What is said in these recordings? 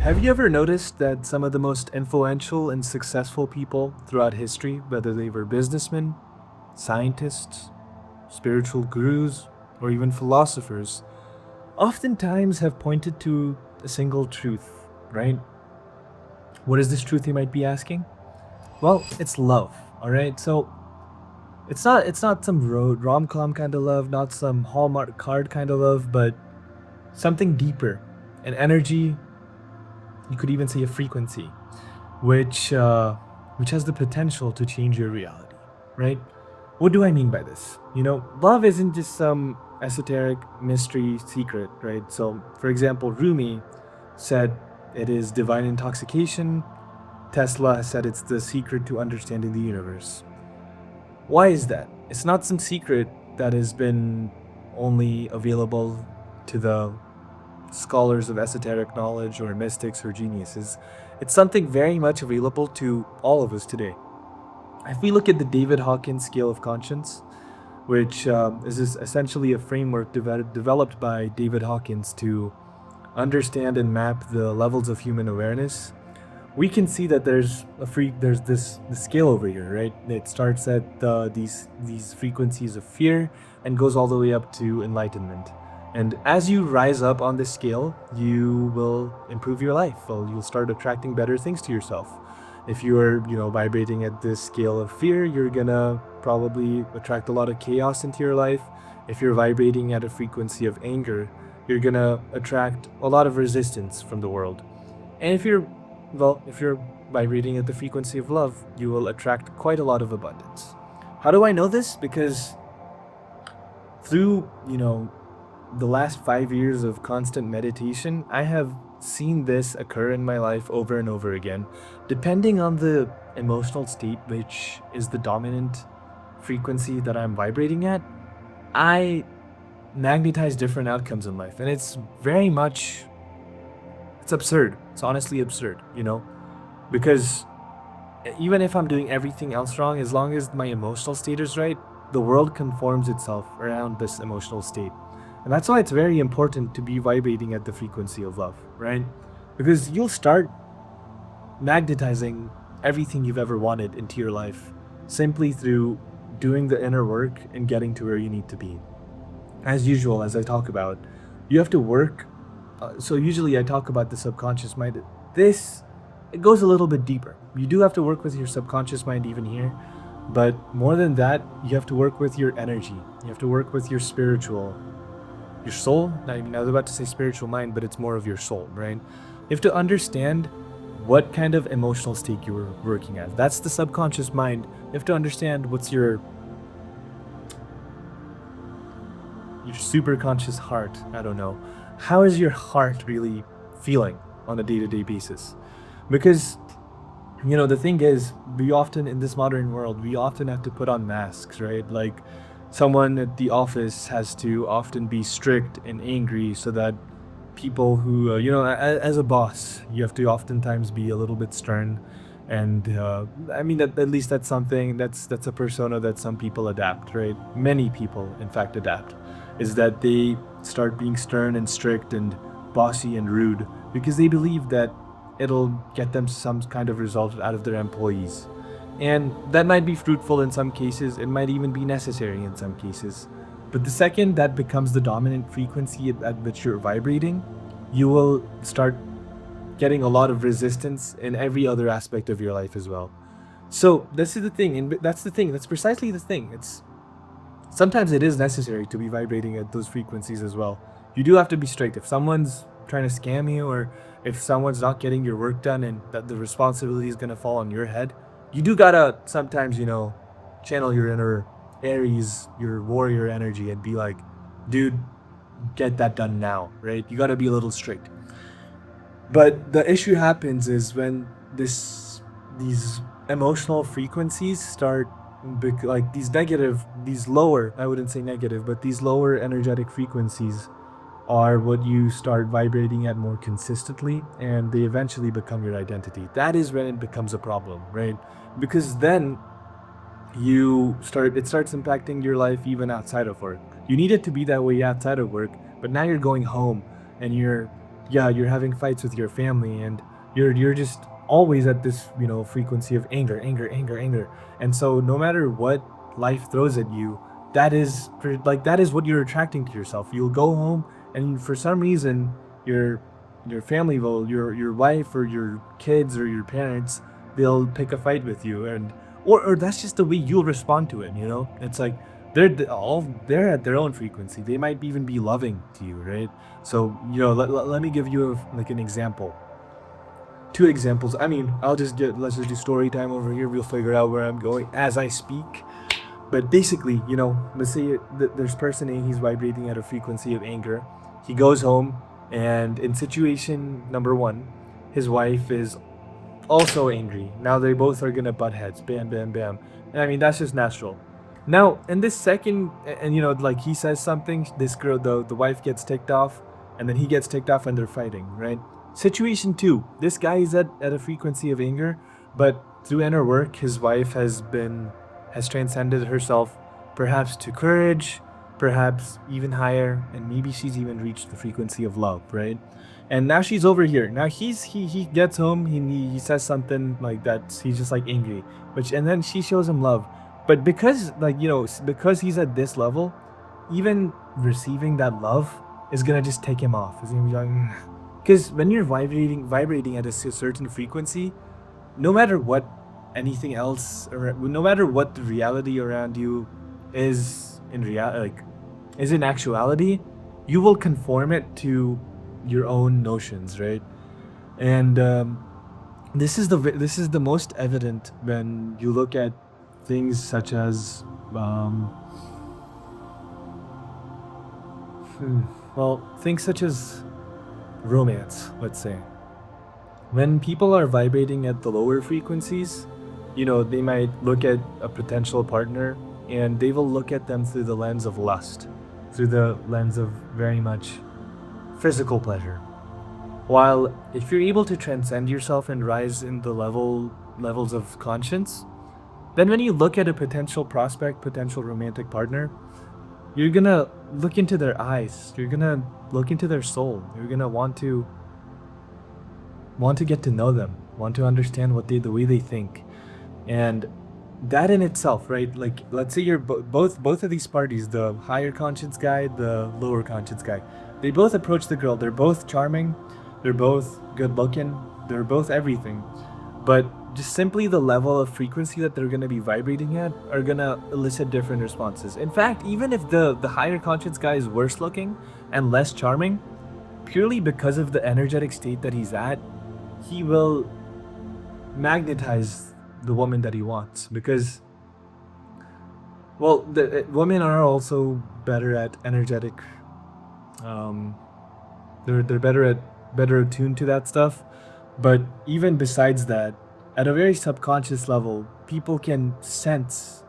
Have you ever noticed that some of the most influential and successful people throughout history, whether they were businessmen, scientists, spiritual gurus, or even philosophers, oftentimes have pointed to a single truth, right? What is this truth, you might be asking? Well, it's love, all right? So it's not some road rom-com kind of love, not some Hallmark card kind of love, but something deeper, an energy, you could even say a frequency, which uh, which has the potential to change your reality, right? What do I mean by this? Love isn't just some esoteric mystery secret, right? So, for example, Rumi said it is divine intoxication. Tesla has said it's the secret to understanding the universe. Why is that? It's not some secret that has been only available to the scholars of esoteric knowledge or mystics or geniuses. It's something very much available to all of us today. If we look at the David Hawkins scale of conscience, which essentially a framework developed by David Hawkins to understand and map the levels of human awareness, we can see that there's this scale over here, right? It starts at these frequencies of fear and goes all the way up to enlightenment. And as you rise up on this scale, you will improve your life. Well, you'll start attracting better things to yourself. If you're, vibrating at this scale of fear, you're gonna probably attract a lot of chaos into your life. If you're vibrating at a frequency of anger, you're gonna attract a lot of resistance from the world. And if you're vibrating at the frequency of love, you will attract quite a lot of abundance. How do I know this? Because through, the last 5 years of constant meditation, I have seen this occur in my life over and over again. Depending on the emotional state, which is the dominant frequency that I'm vibrating at, I magnetize different outcomes in life. And it's absurd. It's honestly absurd, because even if I'm doing everything else wrong, as long as my emotional state is right, the world conforms itself around this emotional state. And that's why it's very important to be vibrating at the frequency of love, right? Because you'll start magnetizing everything you've ever wanted into your life simply through doing the inner work and getting to where you need to be. As usual, as I talk about, you have to work. So usually I talk about the subconscious mind. This, it goes a little bit deeper. You do have to work with your subconscious mind even here, but more than that, you have to work with your energy. You have to work with your your soul. I was about to say spiritual mind, but it's more of your soul, right? You have to understand what kind of emotional state you were working at. That's the subconscious mind. You have to understand what's your super conscious heart. I don't know. How is your heart really feeling on a day-to-day basis? Because the thing is, we often in this modern world, we often have to put on masks, right? Like someone at the office has to often be strict and angry so that people who as a boss, you have to oftentimes be a little bit stern. And I mean, that at least that's something that's a persona that some people adapt, right? Many people in fact adapt, is that they start being stern and strict and bossy and rude because they believe that it'll get them some kind of result out of their employees. And that might be fruitful in some cases, it might even be necessary in some cases. But the second that becomes the dominant frequency at which you're vibrating, you will start getting a lot of resistance in every other aspect of your life as well. So this is the thing, and that's precisely the thing. It's sometimes it is necessary to be vibrating at those frequencies as well. You do have to be strict. If someone's trying to scam you, or if someone's not getting your work done and that the responsibility is going to fall on your head, you do gotta sometimes, channel your inner Aries, your warrior energy, and be like, dude, get that done now, right? You gotta be a little strict. But the issue happens is when these emotional frequencies start like these lower, I wouldn't say negative, but these lower energetic frequencies are what you start vibrating at more consistently, and they eventually become your identity. That is when it becomes a problem, right? Because then it starts impacting your life even outside of work. You need it to be that way outside of work, but now you're going home and you're yeah, you're having fights with your family, and you're just always at this, frequency of anger, anger, anger, anger. And so no matter what life throws at you, that is what you're attracting to yourself. You'll go home, and for some reason your your family will, your wife or your kids or your parents, they'll pick a fight with you, and or that's just the way you'll respond to it. It's like they're at their own frequency. They might even be loving to you, right? So, let me give you like an example. Two examples. I mean, let's just do story time over here. We'll figure out where I'm going as I speak. But basically, let's say there's person A, he's vibrating at a frequency of anger. He goes home, and in situation number one, his wife is also angry. Now they both are gonna butt heads. Bam, bam, bam. And I mean, that's just natural. Now, in this second, and like he says something, this girl, the wife gets ticked off, and then he gets ticked off, and they're fighting, right? Situation two, this guy is at a frequency of anger, but through inner work, his wife has transcended herself, perhaps to courage, perhaps even higher, and maybe she's even reached the frequency of love, right? And now she's over here. Now he gets home. He says something like that. He's just like angry, which and then she shows him love. But because because he's at this level, even receiving that love is gonna just take him off. It's gonna be like, because when you're vibrating at a certain frequency, no matter what anything else, or no matter what the reality around you is in is in actuality, you will conform it to your own notions, right? And this is the most evident when you look at things such as um, things such as romance, let's say. When people are vibrating at the lower frequencies, they might look at a potential partner, and they will look at them through the lens of lust, through the lens of very much physical pleasure. While if you're able to transcend yourself and rise in the levels of conscience, then when you look at a potential prospect, potential romantic partner, you're gonna look into their eyes. You're gonna look into their soul. You're gonna want to get to know them, want to understand the way they think, and that in itself, right? Like, let's say you're both of these parties, the higher conscience guy, the lower conscience guy, they both approach the girl. They're both charming, they're both good looking, they're both everything, but just simply the level of frequency that they're going to be vibrating at are going to elicit different responses. In fact, even if the higher conscience guy is worse looking and less charming, purely because of the energetic state that he's at, he will magnetize the woman that he wants, because the women are also better at energetic, um they're better attuned to that stuff. But even besides that, at a very subconscious level, people can sense,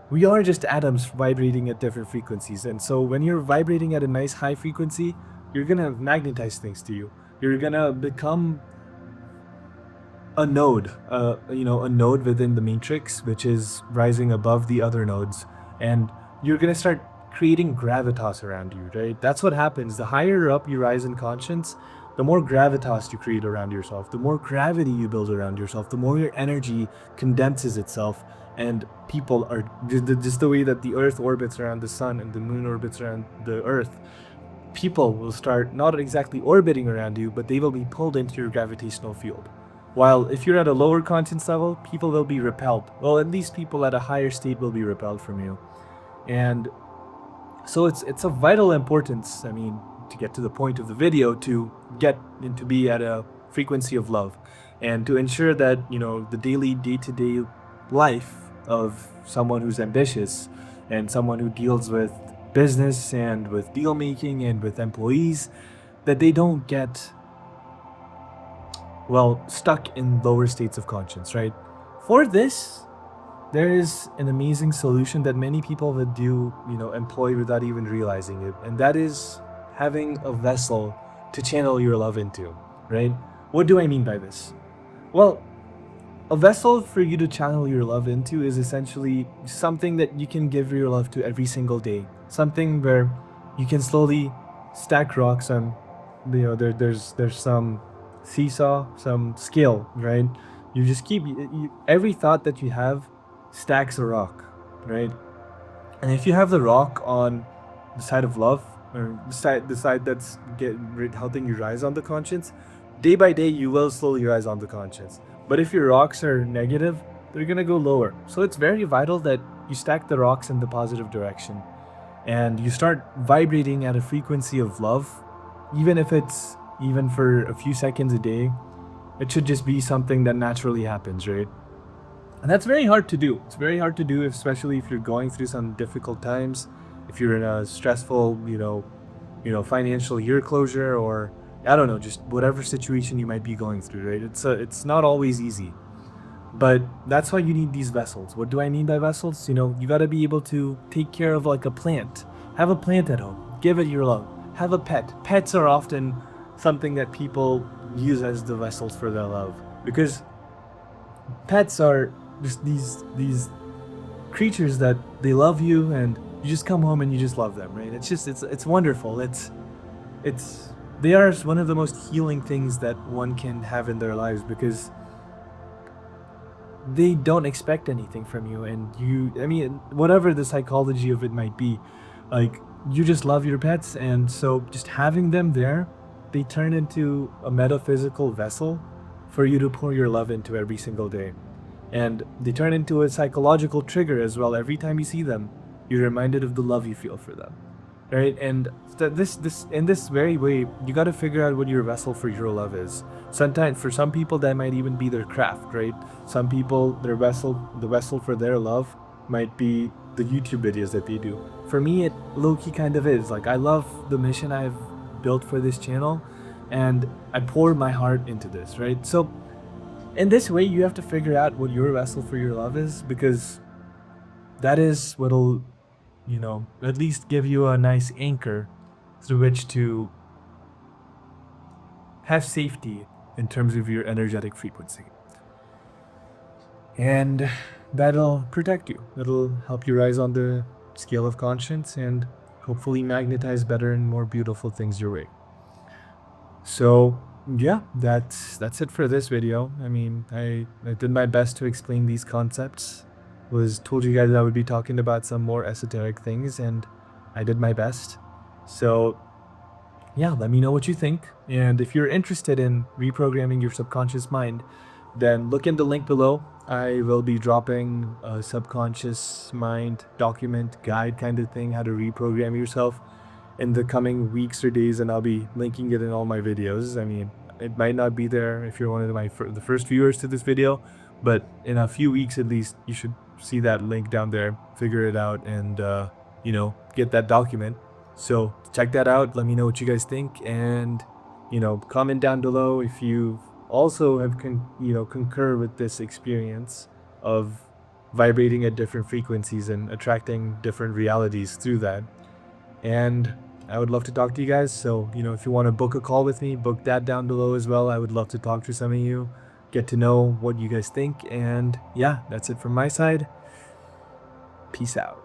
we are just atoms vibrating at different frequencies. And so when you're vibrating at a nice high frequency, you're gonna magnetize things to you. You're gonna become a node, a node within the matrix, which is rising above the other nodes, and you're gonna start creating gravitas around you, right? That's what happens. The higher up you rise in conscience, the more gravitas you create around yourself, the more gravity you build around yourself, the more your energy condenses itself, and people are just the way that the Earth orbits around the sun and the moon orbits around the Earth. People will start not exactly orbiting around you, but they will be pulled into your gravitational field. While if you're at a lower conscience level, people will be repelled. Well, at least people at a higher state will be repelled from you. And so it's of vital importance, I mean, to get to the point of the video, to get and to be at a frequency of love, and to ensure that, the daily day-to-day life of someone who's ambitious and someone who deals with business and with deal making and with employees, that they don't get stuck in lower states of conscience, right? For this, there is an amazing solution that many people would employ without even realizing it, and that is having a vessel to channel your love into, right? What do I mean by this? Well, a vessel for you to channel your love into is essentially something that you can give your love to every single day. Something where you can slowly stack rocks on there's some seesaw, some skill, right? You just keep every thought that you have stacks a rock, right? And if you have the rock on the side of love, or the side that's helping you rise on the conscience, day by day you will slowly rise on the conscience. But if your rocks are negative, they're gonna go lower. So it's very vital that you stack the rocks in the positive direction, and you start vibrating at a frequency of love, even if it's even for a few seconds a day. It should just be something that naturally happens, right? And that's very hard to do. It's very hard to do, especially if you're going through some difficult times, if you're in a stressful, financial year closure, or I don't know, just whatever situation you might be going through, right? It's not always easy. But that's why you need these vessels. What do I mean by vessels? You got to be able to take care of like a plant. Have a plant at home. Give it your love. Have a pet. Pets are often something that people use as the vessels for their love, because pets are just these creatures that they love you, and you just come home and you just love them, right? It's wonderful. It's they are one of the most healing things that one can have in their lives, because they don't expect anything from you, and whatever the psychology of it might be, like, you just love your pets, and so just having them there, they turn into a metaphysical vessel for you to pour your love into every single day. And they turn into a psychological trigger as well. Every time you see them, you're reminded of the love you feel for them, right? And this in this very way, you got to figure out what your vessel for your love is. Sometimes for some people that might even be their craft, right? Some people, the vessel for their love might be the YouTube videos that they do. For me, it low-key kind of is. Like, I love the mission I've built for this channel, and I pour my heart into this, right? So in this way, you have to figure out what your vessel for your love is, because that is what'll, at least give you a nice anchor through which to have safety in terms of your energetic frequency. And that'll protect you. That'll help you rise on the scale of conscience and hopefully magnetize better and more beautiful things your way. So yeah, that's it for this video. I mean, I did my best to explain these concepts. Told you guys I would be talking about some more esoteric things, and I did my best. So yeah, let me know what you think. And if you're interested in reprogramming your subconscious mind, then look in the link below. I will be dropping a subconscious mind document guide kind of thing, how to reprogram yourself, in the coming weeks or days, and I'll be linking it in all my videos. I mean, it might not be there if you're one of the first viewers to this video, but in a few weeks at least, you should see that link down there, figure it out, and get that document. So check that out. Let me know what you guys think, and comment down below if you also have concur with this experience of vibrating at different frequencies and attracting different realities through that. And I would love to talk to you guys. So, if you want to book a call with me, book that down below as well. I would love to talk to some of you, get to know what you guys think. And yeah, that's it from my side. Peace out.